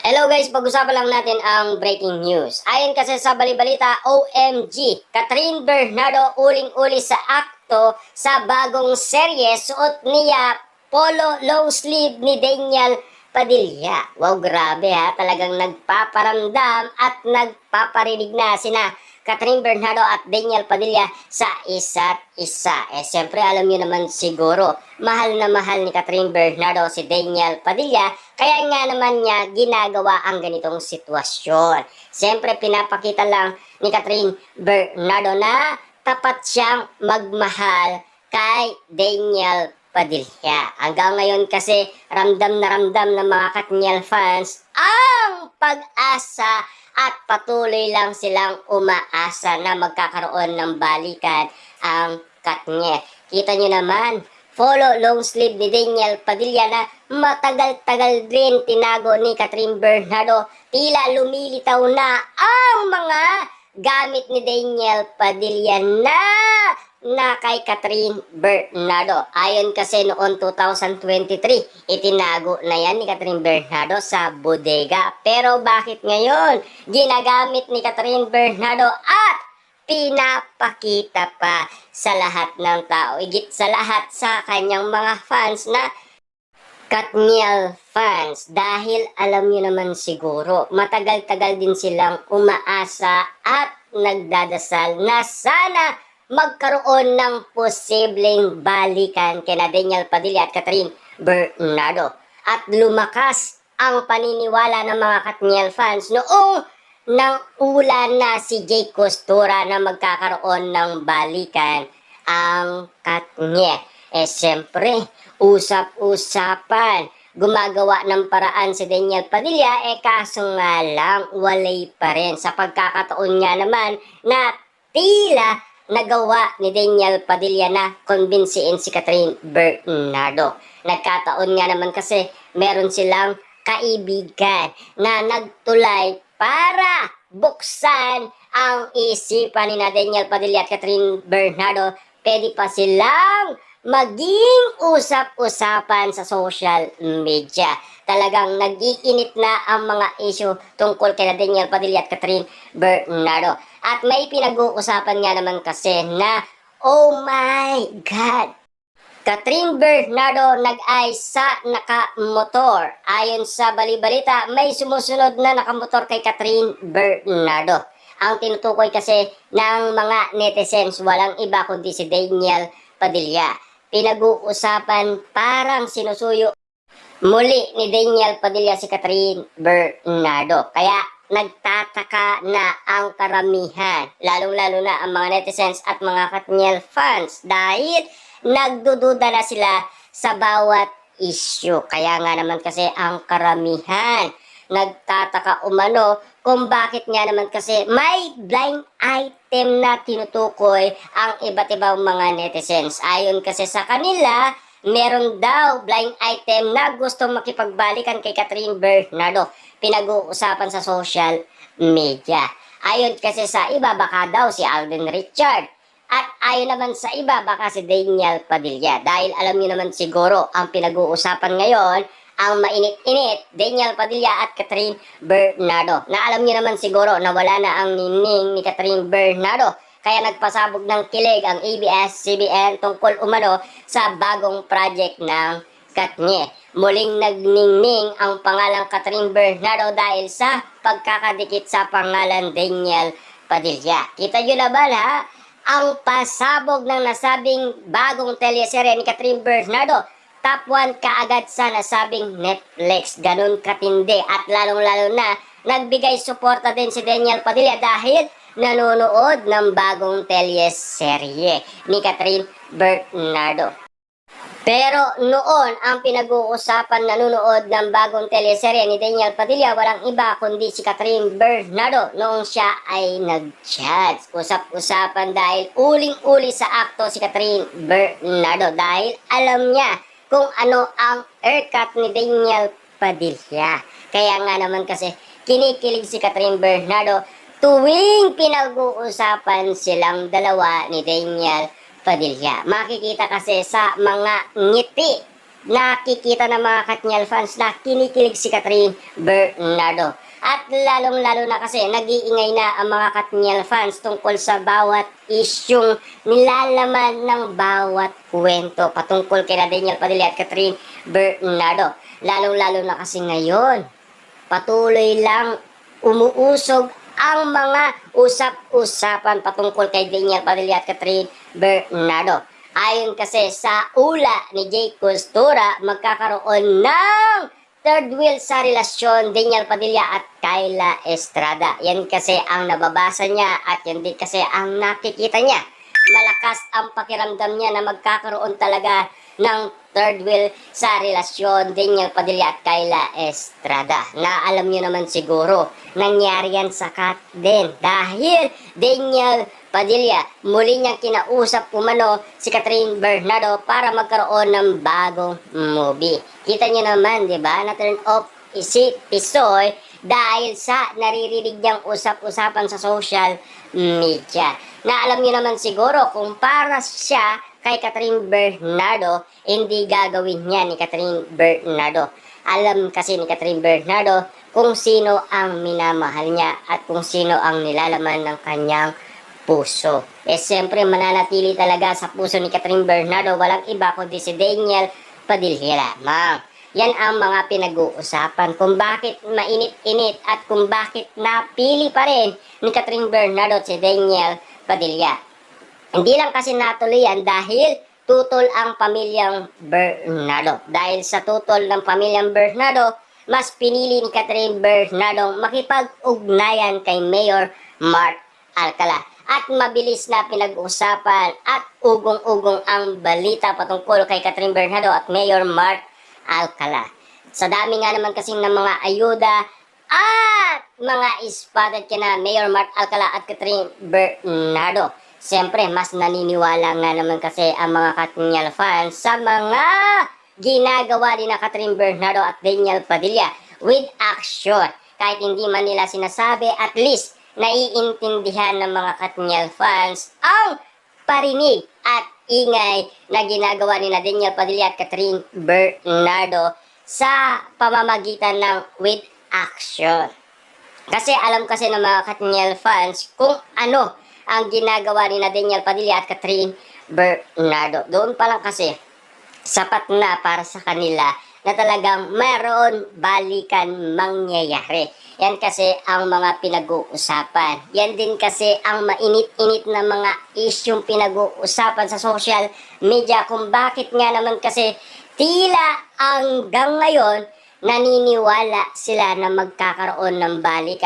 Hello guys, pag-usapan lang natin ang breaking news. Ayon kasi sa balibalita, OMG, Catherine Bernardo uling-uli sa akto sa bagong serye, suot niya polo long sleeve ni Daniel Padilla. Wow, grabe ha, talagang nagpaparamdam at nagpaparinig na sina Catherine Bernardo at Daniel Padilla sa isa't isa. Siyempre, alam niyo naman siguro, mahal na mahal ni Catherine Bernardo si Daniel Padilla, kaya nga naman niya ginagawa ang ganitong sitwasyon. Siyempre, pinapakita lang ni Catherine Bernardo na tapat siyang magmahal kay Daniel Padilla. Hanggang ngayon kasi ramdam na ramdam ng mga Katniel fans ang pag-asa at patuloy lang silang umaasa na magkakaroon ng balikan ang Katniel. Kita nyo naman, follow long sleeve ni Daniel Padilla na matagal-tagal din tinago ni Catherine Bernardo. Tila lumilitaw na ang mga gamit ni Daniel Padilla na kay Catherine Bernardo. Ayon kasi noon 2023, itinago na yan ni Catherine Bernardo sa bodega. Pero bakit ngayon ginagamit ni Catherine Bernardo at pinapakita pa sa lahat ng tao, higit sa lahat sa kanyang mga fans na Katniel fans, dahil alam niyo naman siguro, matagal-tagal din silang umaasa at nagdadasal na sana magkaroon ng posibleng balikan kina Daniel Padilla at Catherine Bernardo. At lumakas ang paniniwala ng mga Katniel fans noong nang ulan na si Jake Costura na magkakaroon ng balikan ang Katniel. Siyempre, usap-usapan, gumagawa ng paraan si Daniel Padilla, kaso nga lang, walay pa rin. Sa pagkakataon niya naman na tila nagawa ni Daniel Padilla na kumbinsiin si Catherine Bernardo. Nagkataon nga naman kasi meron silang kaibigan na nagtulay para buksan ang isipan ni Daniel Padilla at Catherine Bernardo. Pwede pa silang maging usap-usapan sa social media. Talagang nag-iinit na ang mga issue tungkol kay Daniel Padilla at Catherine Bernardo. At may pinag-uusapan nga naman kasi na, oh my God, Catherine Bernardo nag-ice sa nakamotor. Ayon sa balibalita, may sumusunod na nakamotor kay Catherine Bernardo. Ang tinutukoy kasi ng mga netizens, walang iba kundi si Daniel Padilla. Pinag-uusapan, parang sinusuyo muli ni Daniel Padilla si Catherine Bernardo. Kaya nagtataka na ang karamihan, lalong-lalo na ang mga netizens at mga Katniel fans, dahil nagdududa na sila sa bawat issue. Kaya nga naman kasi ang karamihan nagtataka umano kung bakit nga naman kasi may blind item na tinutukoy ang iba't ibang mga netizens. Ayon kasi sa kanila, meron daw blind item na gustong makipagbalikan kay Catherine Bernardo. Pinag-uusapan sa social media. Ayon kasi sa iba, baka daw si Alden Richard. At ayon naman sa iba, baka si Daniel Padilla. Dahil alam niyo naman siguro, ang pinag-uusapan ngayon, ang mainit-init, Daniel Padilla at Catherine Bernardo. Na alam niyo naman siguro na wala na ang ningning ni Catherine Bernardo. Kaya nagpasabog ng kilig ang ABS-CBN tungkol umano sa bagong project ng Katniel. Muling nagningning ang pangalang Catherine Bernardo dahil sa pagkakadikit sa pangalan Daniel Padilla. Kita nyo na ba ha? Ang pasabog ng nasabing bagong teleserye ni Catherine Bernardo, top 1 kaagad sa nasabing Netflix. Ganun katindi at lalong-lalo na nagbigay suporta din si Daniel Padilla dahil nanonood ng bagong teleserye ni Catherine Bernardo. Pero noon, ang pinag-uusapan nanonood ng bagong teleserye ni Daniel Padilla, walang iba kundi si Catherine Bernardo noong siya ay nag-chat. Usap-usapan dahil uling-uli sa akto si Catherine Bernardo dahil alam niya kung ano ang haircut ni Daniel Padilla. Kaya nga naman kasi kinikilig si Catherine Bernardo tuwing pinag-uusapan silang dalawa ni Daniel Padilla. Makikita kasi sa mga ngiti nakikita ng mga Katniel fans na kinikilig si Catherine Bernardo. At lalong-lalo na kasi nag-iingay na ang mga Katniel fans tungkol sa bawat isyung nilalaman ng bawat kwento patungkol kay Daniel Padilla at Catherine Bernardo. Lalong-lalo na kasi ngayon, patuloy lang umuusog ang mga usap-usapan patungkol kay Daniel Padilla at Catherine Bernardo. Ayon kasi sa ula ni Jay Costura, magkakaroon ng third wheel sa relasyon Daniel Padilla at Kyla Estrada. Yan kasi ang nababasa niya at yan din kasi ang nakikita niya. Malakas ang pakiramdam niya na magkakaroon talaga ng third wheel sa relasyon Daniel Padilla at Kyla Estrada. Na alam niyo naman siguro, nangyari yan sa Kat din. Dahil Daniel Padilla, muli niyang kinausap umano si Catherine Bernardo para magkaroon ng bagong movie. Kita niyo naman, di ba, na turn off si Tisoy dahil sa naririnig niyang usap-usapan sa social media. Na alam niyo naman siguro kung para siya kay Catherine Bernardo, hindi gagawin niya ni Catherine Bernardo. Alam kasi ni Catherine Bernardo kung sino ang minamahal niya at kung sino ang nilalaman ng kanyang puso. Siyempre mananatili talaga sa puso ni Catherine Bernardo walang iba kundi si Daniel Padilla lamang. Yan ang mga pinag-uusapan kung bakit mainit-init at kung bakit napili pa rin ni Catherine Bernardo at si Daniel Padilla. Hindi lang kasi natuloy yan dahil tutol ang pamilyang Bernardo. Dahil sa tutol ng pamilyang Bernardo, mas pinili ni Catherine Bernardo makipag-ugnayan kay Mayor Mark Alcala. At mabilis na pinag-usapan at ugong-ugong ang balita patungkol kay Catherine Bernardo at Mayor Mark Alcala. Sa dami nga naman kasing ng mga ayuda at mga spotted kina Mayor Mark Alcala at Catherine Bernardo. Siyempre, mas naniniwala nga naman kasi ang mga Katniel fans sa mga ginagawa ni na Catherine Bernardo at Daniel Padilla with action. Kahit hindi man nila sinasabi, at least naiintindihan ng mga Katniel fans ang parinig at ingay na ginagawa ni na Daniel Padilla at Catherine Bernardo sa pamamagitan ng with action. Kasi alam kasi ng mga Katniel fans kung ano ang ginagawa ni na Daniel Padilla at Catherine Bernardo. Doon pa lang kasi sapat na para sa kanila na talagang mayroon balikan mangyayari. Yan kasi ang mga pinag-uusapan. Yan din kasi ang mainit-init na mga isyong pinag-uusapan sa social media kung bakit nga naman kasi tila hanggang ngayon naniniwala sila na magkakaroon ng balikan.